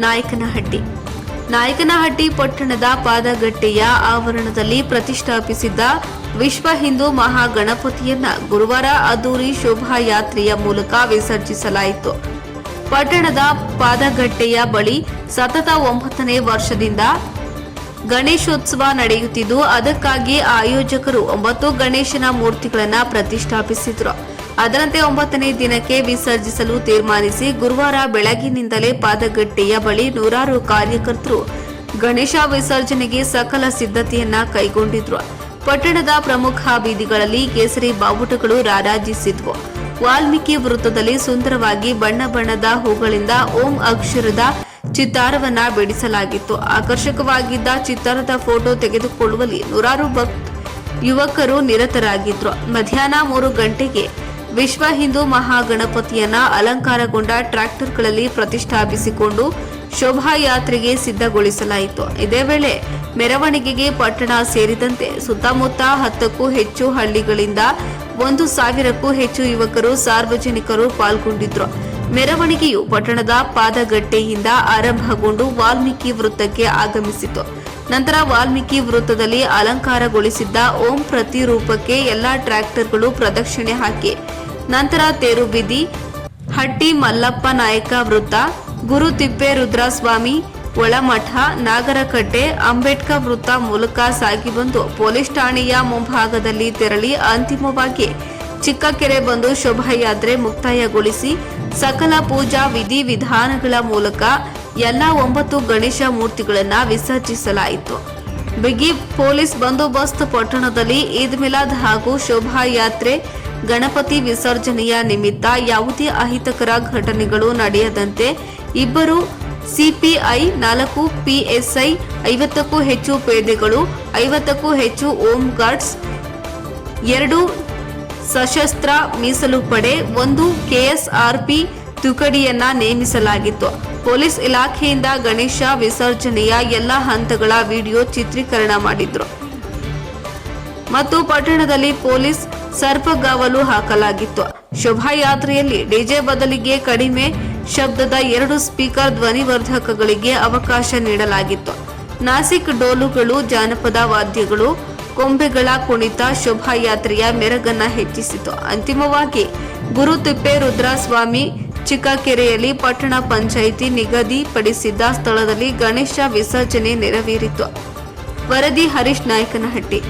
ನಾಯಕನಹಟ್ಟಿ ಪಟ್ಟಣದ ಪಾದಗಟ್ಟೆಯ ಆವರಣದಲ್ಲಿ ಪ್ರತಿಷ್ಠಾಪಿಸಿದ್ದ ವಿಶ್ವ ಹಿಂದೂ ಮಹಾಗಣಪತಿಯನ್ನ ಗುರುವಾರ ಅದ್ದೂರಿ ಶೋಭಾಯಾತ್ರೆಯ ಮೂಲಕ ವಿಸರ್ಜಿಸಲಾಯಿತು. ಪಟ್ಟಣದ ಪಾದಗಟ್ಟೆಯ ಬಳಿ ಸತತ 9ನೇ ವರ್ಷದಿಂದ ಗಣೇಶೋತ್ಸವ ನಡೆಯುತ್ತಿದ್ದು, ಅದಕ್ಕಾಗಿ ಆಯೋಜಕರು 9 ಗಣೇಶನ ಮೂರ್ತಿಗಳನ್ನು ಪ್ರತಿಷ್ಠಾಪಿಸಿದರು. ಅದರಂತೆ 9ನೇ ದಿನಕ್ಕೆ ವಿಸರ್ಜಿಸಲು ತೀರ್ಮಾನಿಸಿ ಗುರುವಾರ ಬೆಳಗಿನಿಂದಲೇ ಪಾದಗಟ್ಟೆಯ ಬಳಿ ನೂರಾರು ಕಾರ್ಯಕರ್ತರು ಗಣೇಶ ವಿಸರ್ಜನೆಗೆ ಸಕಲ ಸಿದ್ಧತೆಯನ್ನ ಕೈಗೊಂಡಿದ್ರು. ಪಟ್ಟಣದ ಪ್ರಮುಖ ಬೀದಿಗಳಲ್ಲಿ ಕೇಸರಿ ಬಾವುಟಗಳು ರಾರಾಜಿಸಿದ್ವು. ವಾಲ್ಮೀಕಿ ವೃತ್ತದಲ್ಲಿ ಸುಂದರವಾಗಿ ಬಣ್ಣ ಬಣ್ಣದ ಹೂಗಳಿಂದ ಓಂ ಅಕ್ಷರದ ಚಿತ್ತಾರವನ್ನ ಬಿಡಿಸಲಾಗಿತ್ತು. ಆಕರ್ಷಕವಾಗಿದ್ದ ಚಿತ್ತಾರದ ಫೋಟೋ ತೆಗೆದುಕೊಳ್ಳುವಲ್ಲಿ ನೂರಾರು ಯುವಕರು ನಿರತರಾಗಿದ್ರು. ಮಧ್ಯಾಹ್ನ 3 ಗಂಟೆಗೆ ವಿಶ್ವ ಹಿಂದೂ ಮಹಾಗಣಪತಿಯನ್ನ ಅಲಂಕಾರಗೊಂಡ ಟ್ರ್ಯಾಕ್ಟರ್ಗಳಲ್ಲಿ ಪ್ರತಿಷ್ಠಾಪಿಸಿಕೊಂಡು ಶೋಭಾಯಾತ್ರೆಗೆ ಸಿದ್ಧಗೊಳಿಸಲಾಯಿತು. ಇದೇ ವೇಳೆ ಮೆರವಣಿಗೆಗೆ ಪಟ್ಟಣ ಸೇರಿದಂತೆ ಸುತ್ತಮುತ್ತ 10ಕ್ಕೂ ಹೆಚ್ಚು ಹಳ್ಳಿಗಳಿಂದ 1,000ಕ್ಕೂ ಹೆಚ್ಚು ಯುವಕರು ಸಾರ್ವಜನಿಕರು ಪಾಲ್ಗೊಂಡಿದ್ರು. ಮೆರವಣಿಗೆಯು ಪಟ್ಟಣದ ಪಾದಗಟ್ಟೆಯಿಂದ ಆರಂಭಗೊಂಡು ವಾಲ್ಮೀಕಿ ವೃತ್ತಕ್ಕೆ ಆಗಮಿಸಿತು. ನಂತರ ವಾಲ್ಮೀಕಿ ವೃತ್ತದಲ್ಲಿ ಅಲಂಕಾರಗೊಳಿಸಿದ್ದ ಓಂ ಪ್ರತಿರೂಪಕ್ಕೆ ಎಲ್ಲಾ ಟ್ರ್ಯಾಕ್ಟರ್ಗಳು ಪ್ರದಕ್ಷಿಣೆ ಹಾಕಿ ನಂತರ ತೇರು ಬೀದಿ, ಹಟ್ಟಿ ಮಲ್ಲಪ್ಪ ನಾಯಕ ವೃತ್ತ, ಗುರುತಿಪ್ಪೇರುದ್ರಸ್ವಾಮಿ ಒಳಮಠ, ನಾಗರಕಟ್ಟೆ, ಅಂಬೇಡ್ಕರ್ ವೃತ್ತ ಮೂಲಕ ಸಾಗಿ ಬಂದು ಪೊಲೀಸ್ ಠಾಣೆಯ ಮುಂಭಾಗದಲ್ಲಿ ತೆರಳಿ ಅಂತಿಮವಾಗಿ ಚಿಕ್ಕಕೆರೆ ಬಂದು ಶೋಭಾಯಾತ್ರೆ ಮುಕ್ತಾಯಗೊಳಿಸಿ ಸಕಲ ಪೂಜಾ ವಿಧಿವಿಧಾನಗಳ ಮೂಲಕ ಎಲ್ಲಾ 9 ಗಣೇಶ ಮೂರ್ತಿಗಳನ್ನು ವಿಸರ್ಜಿಸಲಾಯಿತು. ಬಿಗಿ ಪೊಲೀಸ್ ಬಂದೋಬಸ್ತ್. ಪಟ್ಟಣದಲ್ಲಿ ಈದ್ ಮಿಲಾದ್ ಹಾಗೂ ಶೋಭಾಯಾತ್ರೆ ಗಣಪತಿ ವಿಸರ್ಜನೆಯ ನಿಮಿತ್ತ ಯಾವುದೇ ಅಹಿತಕರ ಘಟನೆಗಳು ನಡೆಯದಂತೆ 2 ಸಿಪಿಐ, 4 ಪಿಎಸ್ಐ, 50ಕ್ಕೂ ಹೆಚ್ಚು ಪೇದೆಗಳು, 50ಕ್ಕೂ ಹೆಚ್ಚು ಹೋಮ್ ಗಾರ್ಡ್ಸ್, 2 ಸಶಸ್ತ್ರ ಮೀಸಲು ಪಡೆ, 1 ಕೆಎಸ್ಆರ್ಪಿ ತುಕಡಿಯನ್ನ ನೇಮಿಸಲಾಗಿತ್ತು. ಪೊಲೀಸ್ ಇಲಾಖೆಯಿಂದ ಗಣೇಶ ವಿಸರ್ಜನೆಯ ಎಲ್ಲ ಹಂತಗಳ ವಿಡಿಯೋ ಚಿತ್ರೀಕರಣ ಮಾಡಿದ್ರು ಮತ್ತು ಪಟ್ಟಣದಲ್ಲಿ ಪೊಲೀಸ್ ಸರ್ಪಗಾವಲು ಹಾಕಲಾಗಿತ್ತು. ಶೋಭಾಯಾತ್ರೆಯಲ್ಲಿ ಡಿಜೆ ಬದಲಿಗೆ ಕಡಿಮೆ ಶಬ್ದದ 2 ಸ್ಪೀಕರ್ ಧ್ವನಿವರ್ಧಕಗಳಿಗೆ ಅವಕಾಶ ನೀಡಲಾಗಿತ್ತು. ನಾಸಿಕ್ ಡೋಲುಗಳು, ಜಾನಪದ ವಾದ್ಯಗಳು, ಕೊಂಬೆಗಳ ಕುಣಿತ ಶೋಭಾಯಾತ್ರೆಯ ಮೆರಗನ್ನ ಹೆಚ್ಚಿಸಿತು. ಅಂತಿಮವಾಗಿ ಗುರುತಿಪ್ಪೇರುದ್ರಸ್ವಾಮಿ ಚಿಕ್ಕಕೆರೆಯಲ್ಲಿ ಪಟ್ಟಣ ಪಂಚಾಯಿತಿ ನಿಗದಿಪಡಿಸಿದ್ದ ಸ್ಥಳದಲ್ಲಿ ಗಣೇಶ ವಿಸರ್ಜನೆ ನೆರವೇರಿತು. ವರದಿ ಹರೀಶ್, ನಾಯಕನಹಟ್ಟಿ.